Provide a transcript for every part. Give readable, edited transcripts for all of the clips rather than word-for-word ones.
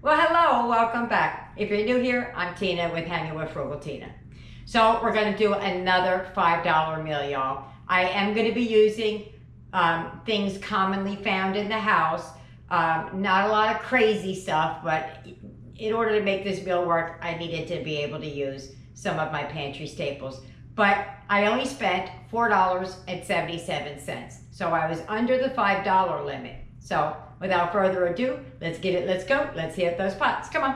Well, hello, welcome back. If you're new here, I'm Tina with Hanging with Frugal Tina. So we're going to do another $5 meal, y'all. I am going to be using things commonly found in the house. Not a lot of crazy stuff, but in order to make this meal work, I needed to be able to use some of my pantry staples. But I only spent $4.77. So I was under the $5 limit. So without further ado, let's get it, let's go. Let's hit those pots. Come on.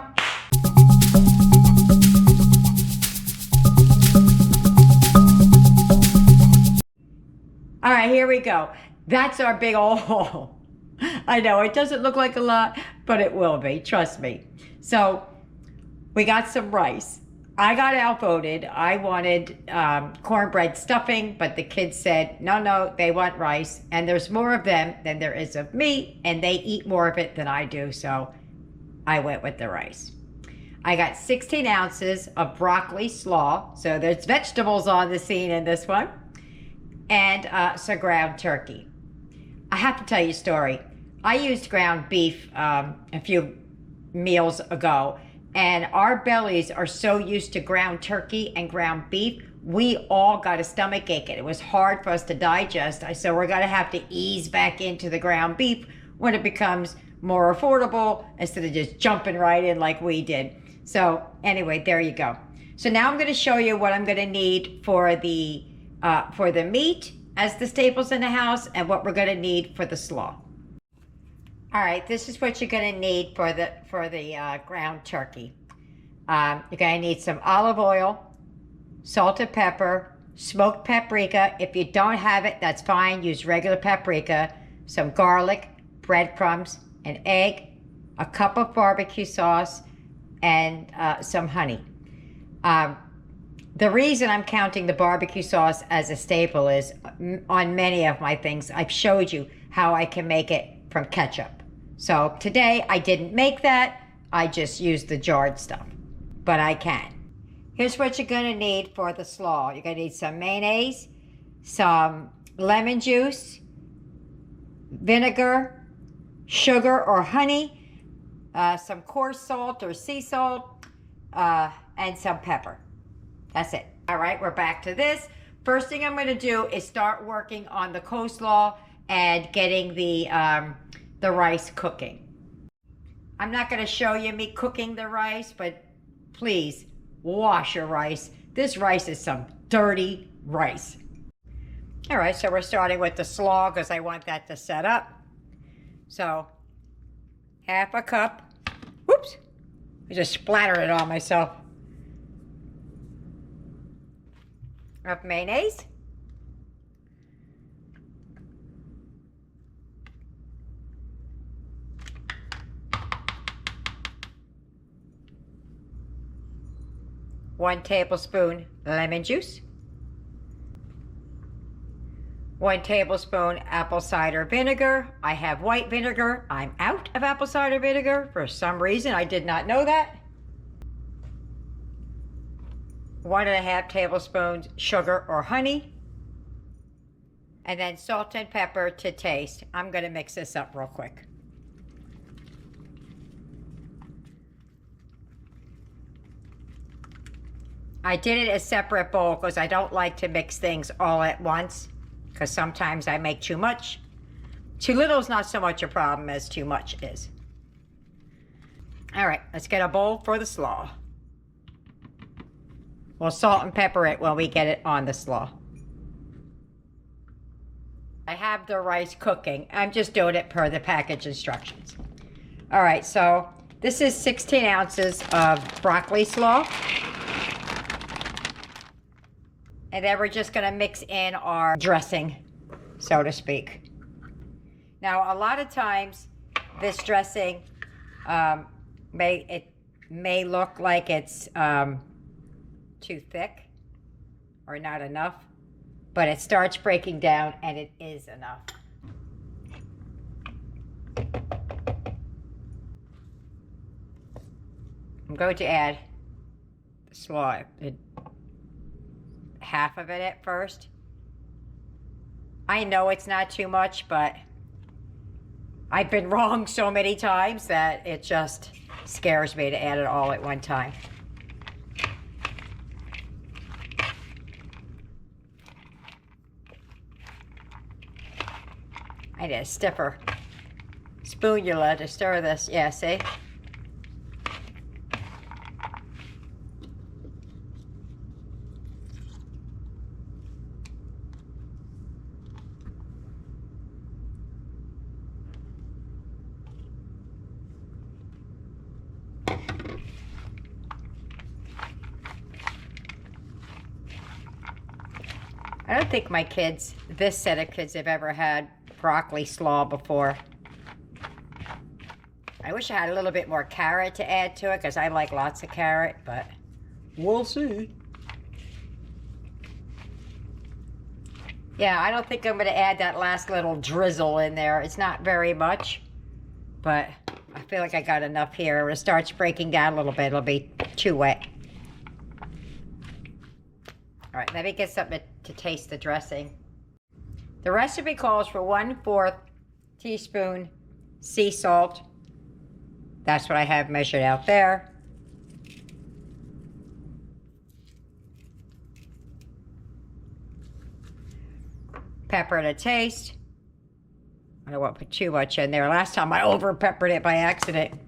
All right, here we go. That's our big old haul. I know it doesn't look like a lot, but it will be, trust me. So we got some rice. I got outvoted. I wanted cornbread stuffing, but the kids said, no, they want rice. And there's more of them than there is of me, and they eat more of it than I do, so I went with the rice. I got 16 ounces of broccoli slaw, so there's vegetables on the scene in this one, and some ground turkey. I have to tell you a story. I used ground beef a few meals ago, and our bellies are so used to ground turkey and ground beef, we all got a stomach ache, and it was hard for us to digest. So we're going to have to ease back into the ground beef when it becomes more affordable instead of just jumping right in like we did. So anyway, there you go. So now I'm going to show you what I'm going to need for the meat as the staples in the house and what we're going to need for the slaw. All right, this is what you're going to need for the ground turkey. You're going to need some olive oil, salt and pepper, smoked paprika. If you don't have it, that's fine. Use regular paprika, some garlic, breadcrumbs, an egg, a cup of barbecue sauce, and some honey. The reason I'm counting the barbecue sauce as a staple is on many of my things, I've showed you how I can make it from ketchup. So today I didn't make that, I just used the jarred stuff, but I can. Here's what you're gonna need for the slaw. You're gonna need some mayonnaise, some lemon juice, vinegar, sugar or honey, some coarse salt or sea salt, and some pepper. That's it. All right, we're back to this. First thing I'm gonna do is start working on the coleslaw and getting the rice cooking. I'm not going to show you me cooking the rice, but please wash your rice. This rice is some dirty rice. All right, so we're starting with the slaw because I want that to set up. So half a cup. Whoops, I just splattered it on myself. Of mayonnaise. One tablespoon lemon juice, 1 tablespoon apple cider vinegar. I have white vinegar. I'm out of apple cider vinegar for some reason. I did not know that. 1.5 tablespoons sugar or honey, and then salt and pepper to taste. I'm going to mix this up real quick. I did it as a separate bowl because I don't like to mix things all at once because sometimes I make too much. Too little is not so much a problem as too much is. All right, let's get a bowl for the slaw. We'll salt and pepper it when we get it on the slaw. I have the rice cooking. I'm just doing it per the package instructions. All right, so this is 16 ounces of broccoli slaw. And then we're just gonna mix in our dressing, so to speak. Now, a lot of times, this dressing may look like it's too thick or not enough, but it starts breaking down and it is enough. I'm going to add the slaw. Half of it at first. I know it's not too much, but I've been wrong so many times that it just scares me to add it all at one time. I need a stiffer spoonula to stir this. Yeah, see? I don't think my kids, this set of kids, have ever had broccoli slaw before. I wish I had a little bit more carrot to add to it because I like lots of carrot, but we'll see. Yeah, I don't think I'm going to add that last little drizzle in there. It's not very much, but I feel like I got enough here. When it starts breaking down a little bit, it'll be too wet. All right, let me get something to taste the dressing. The recipe calls for 1/4 teaspoon sea salt. That's what I have measured out there. Pepper to taste. I don't want to put too much in there. Last time I over peppered it by accident.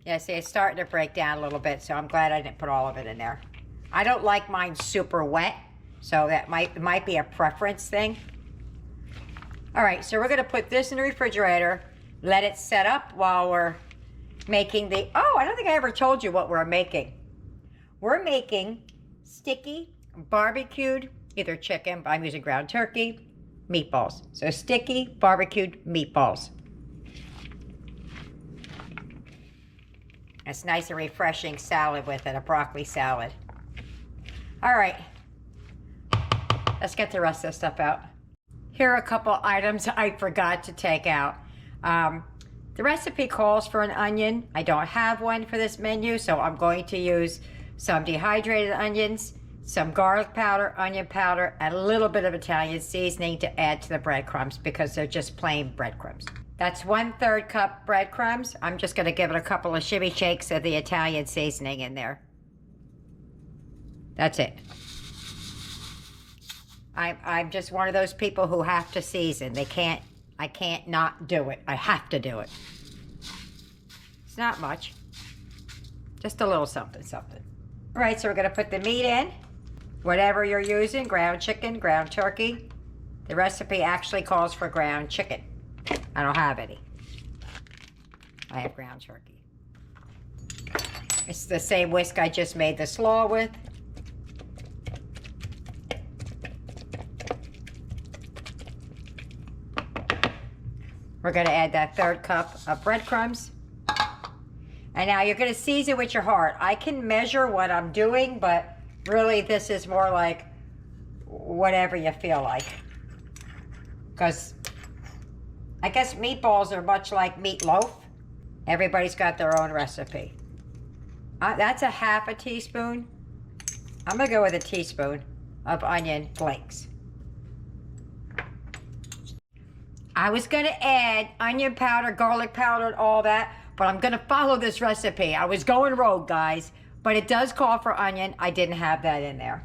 Yeah, see, it's starting to break down a little bit, so I'm glad I didn't put all of it in there. I don't like mine super wet, so that might be a preference thing. All right, so we're gonna put this in the refrigerator, let it set up while we're making the, oh, I don't think I ever told you what we're making. We're making sticky, barbecued, either chicken, but I'm using ground turkey, meatballs. So sticky, barbecued meatballs. It's nice and refreshing salad with it, a broccoli salad. All right, let's get the rest of this stuff out. Here are a couple items I forgot to take out. The recipe calls for an onion. I don't have one for this menu, so I'm going to use some dehydrated onions, some garlic powder, onion powder, and a little bit of Italian seasoning to add to the breadcrumbs because they're just plain breadcrumbs. That's 1/3 cup breadcrumbs. I'm just gonna give it a couple of shimmy shakes of the Italian seasoning in there. That's it. I'm just one of those people who have to season. I can't not do it. I have to do it. It's not much. Just a little something, something. All right, so we're gonna put the meat in. Whatever you're using, ground chicken, ground turkey. The recipe actually calls for ground chicken. I don't have any. I have ground turkey. It's the same whisk I just made the slaw with. We're gonna add that 1/3 cup of breadcrumbs. And now you're gonna season with your heart. I can measure what I'm doing, but really this is more like whatever you feel like. Because I guess meatballs are much like meatloaf. Everybody's got their own recipe. That's a 1/2 teaspoon. I'm gonna go with a teaspoon of onion flakes. I was gonna add onion powder, garlic powder, and all that, but I'm gonna follow this recipe. I was going rogue, guys, but it does call for onion. I didn't have that in there.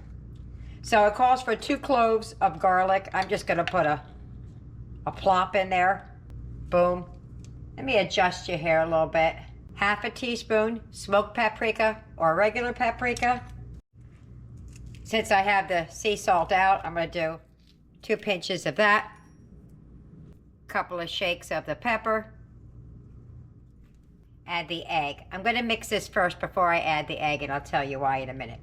So it calls for 2 cloves of garlic. I'm just gonna put a plop in there. Boom. Let me adjust your hair a little bit. 1/2 teaspoon smoked paprika or regular paprika. Since I have the sea salt out, I'm gonna do 2 pinches of that. Couple of shakes of the pepper. Add the egg. I'm gonna mix this first before I add the egg, and I'll tell you why in a minute.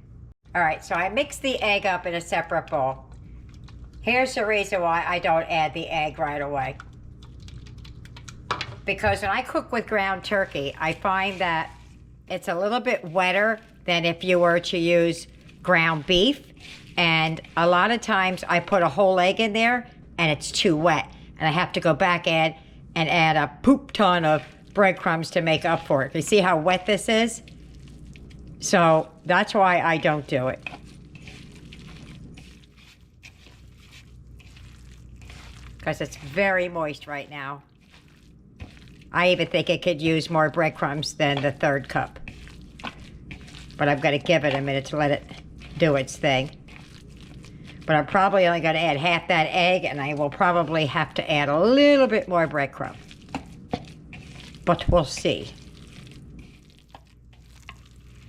All right, so I mixed the egg up in a separate bowl. Here's the reason why I don't add the egg right away. Because when I cook with ground turkey, I find that it's a little bit wetter than if you were to use ground beef. And a lot of times I put a whole egg in there and it's too wet. And I have to go back and add a poop ton of breadcrumbs to make up for it. You see how wet this is? So that's why I don't do it. Because it's very moist right now. I even think it could use more breadcrumbs than the 3rd cup. But I'm going to give it a minute to let it do its thing. But I'm probably only going to add half that egg, and I will probably have to add a little bit more breadcrumb. But we'll see.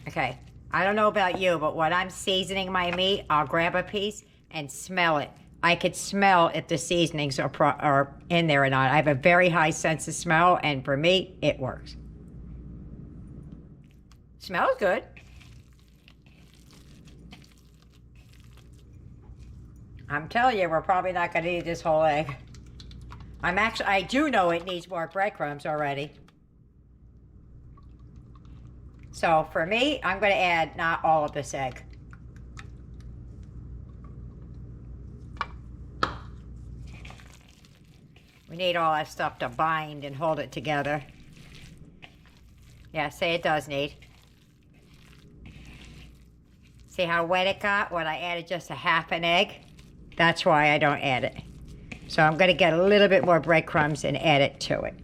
Okay, I don't know about you, but when I'm seasoning my meat, I'll grab a piece and smell it. I could smell if the seasonings are in there or not. I have a very high sense of smell, and for me, it works. Smells good. I'm telling you, we're probably not going to eat this whole egg. I do know it needs more breadcrumbs already. So for me, I'm going to add not all of this egg. We need all that stuff to bind and hold it together. Yeah, see, it does need. See how wet it got when I added just a half an egg? That's why I don't add it. So I'm going to get a little bit more breadcrumbs and add it to it.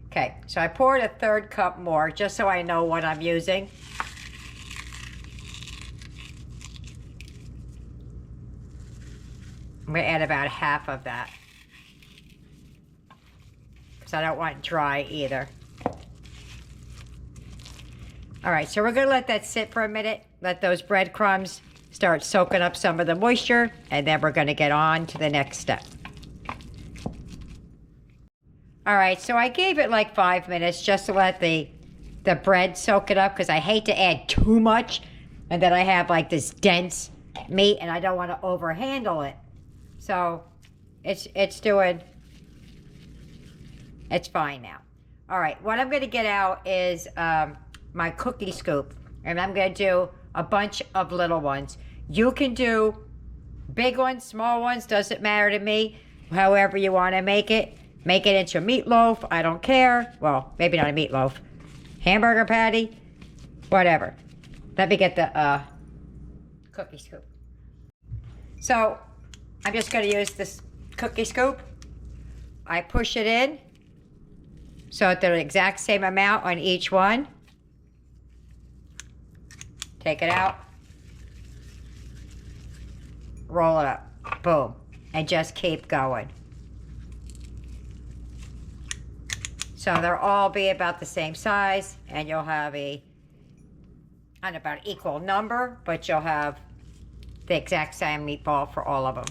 Okay, so I poured a 3rd cup more just so I know what I'm using. I'm going to add about half of that, because I don't want it dry either. All right, so we're going to let that sit for a minute, let those breadcrumbs start soaking up some of the moisture, and then we're going to get on to the next step. All right, so I gave it like 5 minutes just to let the bread soak it up, because I hate to add too much and then I have like this dense meat and I don't want to overhandle it. So it's fine now. All right, what I'm going to get out is my cookie scoop, and I'm going to do a bunch of little ones. You can do big ones, small ones, doesn't matter to me. However you want to make it. Make it into a meatloaf, I don't care. Well, maybe not a meatloaf. Hamburger patty, whatever. Let me get the cookie scoop. So, I'm just going to use this cookie scoop. I push it in, so they're the exact same amount on each one. Take it out. Roll it up. Boom. And just keep going. So they'll all be about the same size, and you'll have not about equal number, but you'll have the exact same meatball for all of them.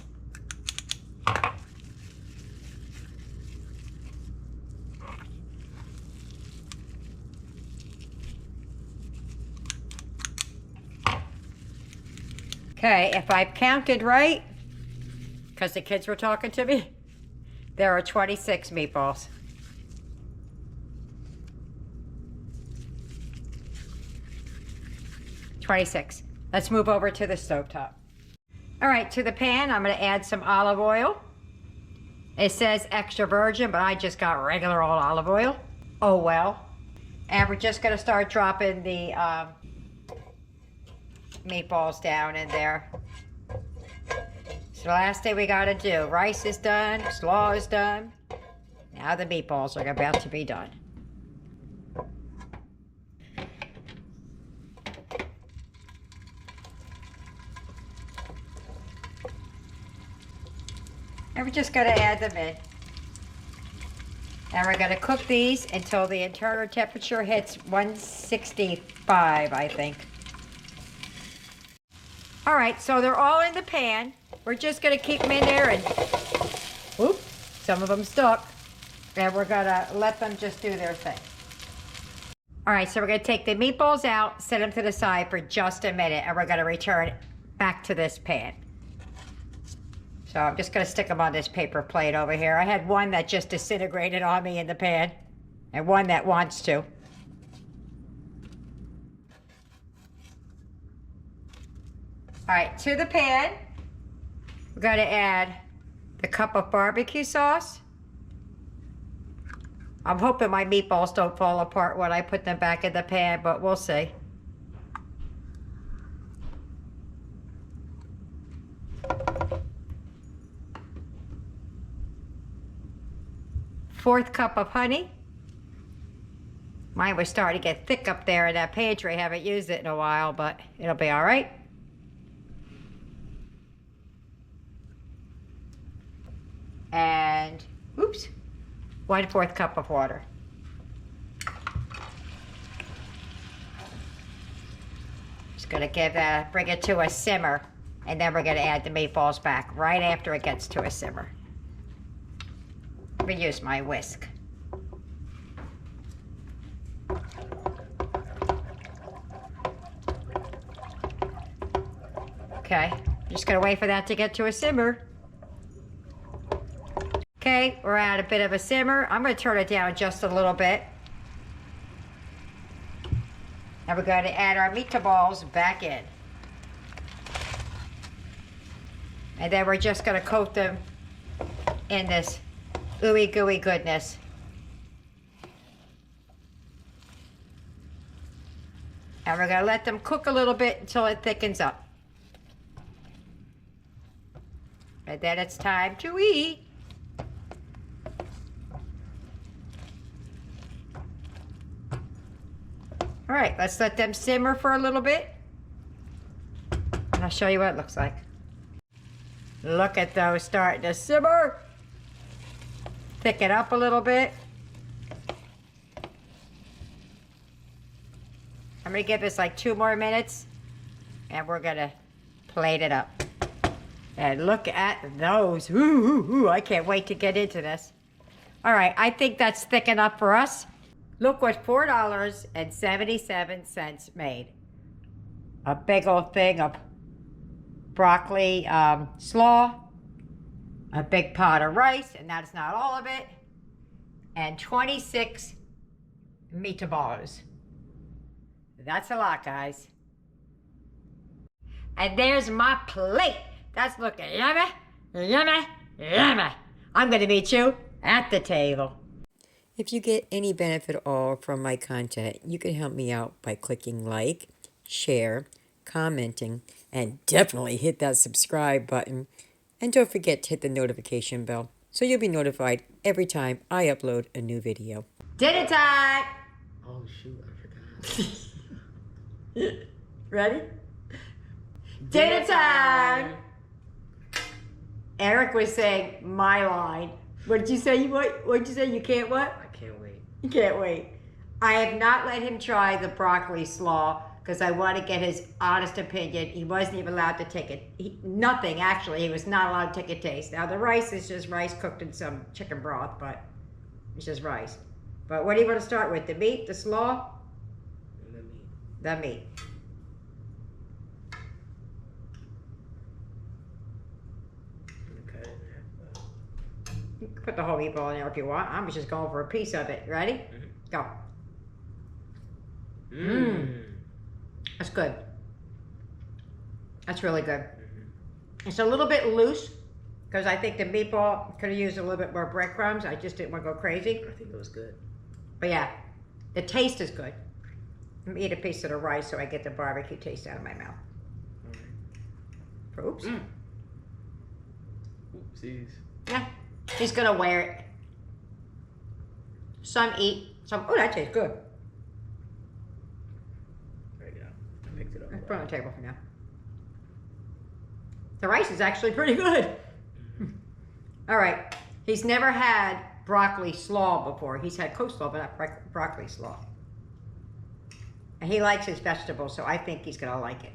Okay, if I've counted right, because the kids were talking to me, there are 26 meatballs. 26. Let's move over to the stovetop. All right, to the pan, I'm going to add some olive oil. It says extra virgin, but I just got regular old olive oil. Oh well. And we're just going to start dropping the meatballs down in there. So the last thing we got to do, rice is done, slaw is done. Now the meatballs are about to be done. And we're just going to add them in. And we're going to cook these until the internal temperature hits 165, I think. All right, so they're all in the pan. We're just going to keep them in there and, whoop, some of them stuck. And we're going to let them just do their thing. All right, so we're going to take the meatballs out, set them to the side for just a minute, and we're going to return back to this pan. So I'm just going to stick them on this paper plate over here. I had one that just disintegrated on me in the pan, and one that wants to. All right, to the pan, we're going to add the cup of barbecue sauce. I'm hoping my meatballs don't fall apart when I put them back in the pan, but we'll see. 1/4 cup of honey. Mine was starting to get thick up there in that pantry. I haven't used it in a while, but it'll be all right. And, oops, 1/4 cup of water. Just gonna bring it to a simmer, and then we're gonna add the meatballs back right after it gets to a simmer. Let me use my whisk. Okay, just gonna wait for that to get to a simmer. Okay, we're at a bit of a simmer. I'm gonna turn it down just a little bit. And we're going to add our meatballs back in. And then we're just gonna coat them in this ooey gooey goodness. And we're gonna let them cook a little bit until it thickens up. And then it's time to eat. All right, let's let them simmer for a little bit. And I'll show you what it looks like. Look at those starting to simmer. Thicken up a little bit. I'm gonna give this like 2 more minutes and we're gonna plate it up. And look at those. Ooh, ooh, ooh, I can't wait to get into this. All right, I think that's thick enough for us. Look what $4.77 made. A big old thing of broccoli slaw, a big pot of rice, and that's not all of it, and 26 meatballs. That's a lot, guys. And there's my plate. That's looking yummy, yummy, yummy. I'm gonna meet you at the table. If you get any benefit at all from my content, you can help me out by clicking like, share, commenting, and definitely hit that subscribe button. And don't forget to hit the notification bell so you'll be notified every time I upload a new video. Dinner time! Oh shoot, I forgot. Ready? Dinner time! Eric was saying my line. What did you say? What did you say? You can't what? I can't wait. You can't wait. I have not let him try the broccoli slaw because I want to get his honest opinion. He wasn't even allowed to take it. Nothing, actually. He was not allowed to take a taste. Now, the rice is just rice cooked in some chicken broth, but it's just rice. But what do you want to start with? The meat, the slaw? The meat. The meat. You can put the whole meatball in there if you want. I'm just going for a piece of it. Ready? Mm-hmm. Go. That's good. That's really good. Mm-hmm. It's a little bit loose because I think the meatball could have used a little bit more breadcrumbs. I just didn't want to go crazy. I think it was good. But yeah, the taste is good. Let me eat a piece of the rice so I get the barbecue taste out of my mouth. Right. Oops. Oopsies. Yeah, he's gonna wear it. Some eat, some, oh, that tastes good. There you go. I picked it up. Let's put it on the table for now. The rice is actually pretty good. All right, he's never had broccoli slaw before. He's had coleslaw, but not broccoli slaw. And he likes his vegetables, so I think he's gonna like it.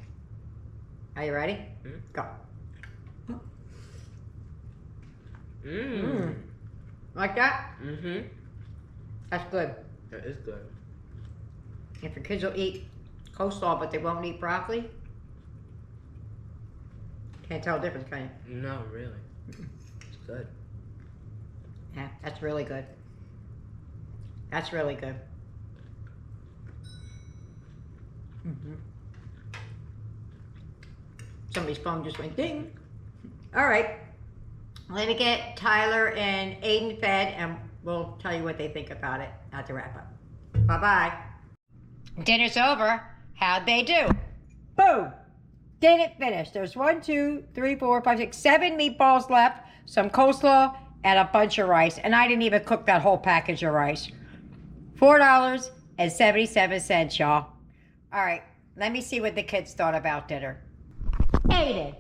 Are you ready? Mm-hmm. Go. Mmm. Like that? Mm-hmm. That's good. That is good. If your kids will eat coleslaw, but they won't eat broccoli, can't tell the difference, can you? No, really. It's good. Yeah, that's really good. That's really good. Somebody's phone just went ding. All right. Let me get Tyler and Aiden fed, and we'll tell you what they think about it at the wrap up. Bye-bye. Dinner's over. How'd they do? Boom. Didn't finish. There's 1, 2, 3, 4, 5, 6, 7 meatballs left, some coleslaw, and a bunch of rice. And I didn't even cook that whole package of rice. $4.77, y'all. All right, let me see what the kids thought about dinner. Aiden.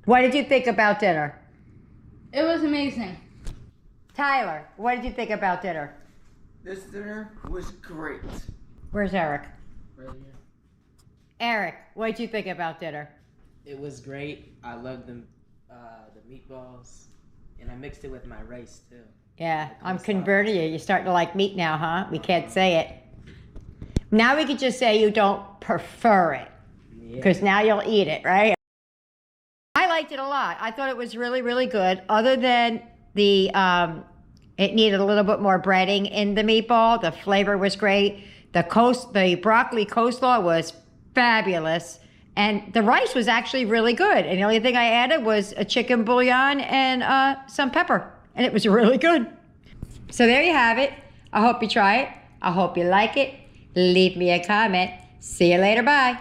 What did you think about dinner? It was amazing. Tyler, what did you think about dinner? This dinner was great. Where's Eric? Right here. Eric, what did you think about dinner? It was great. I loved the meatballs, and I mixed it with my rice too. Yeah, I'm converting you. You're starting to like meat now, huh? We can't say it. Now we could just say you don't prefer it, because now you'll eat it, right? I liked it a lot. I thought it was really, really good. Other than the, it needed a little bit more breading in the meatball. The flavor was great. The broccoli coleslaw was fabulous. And the rice was actually really good. And the only thing I added was a chicken bouillon and some pepper. And it was really good. So there you have it. I hope you try it. I hope you like it. Leave me a comment. See you later. Bye.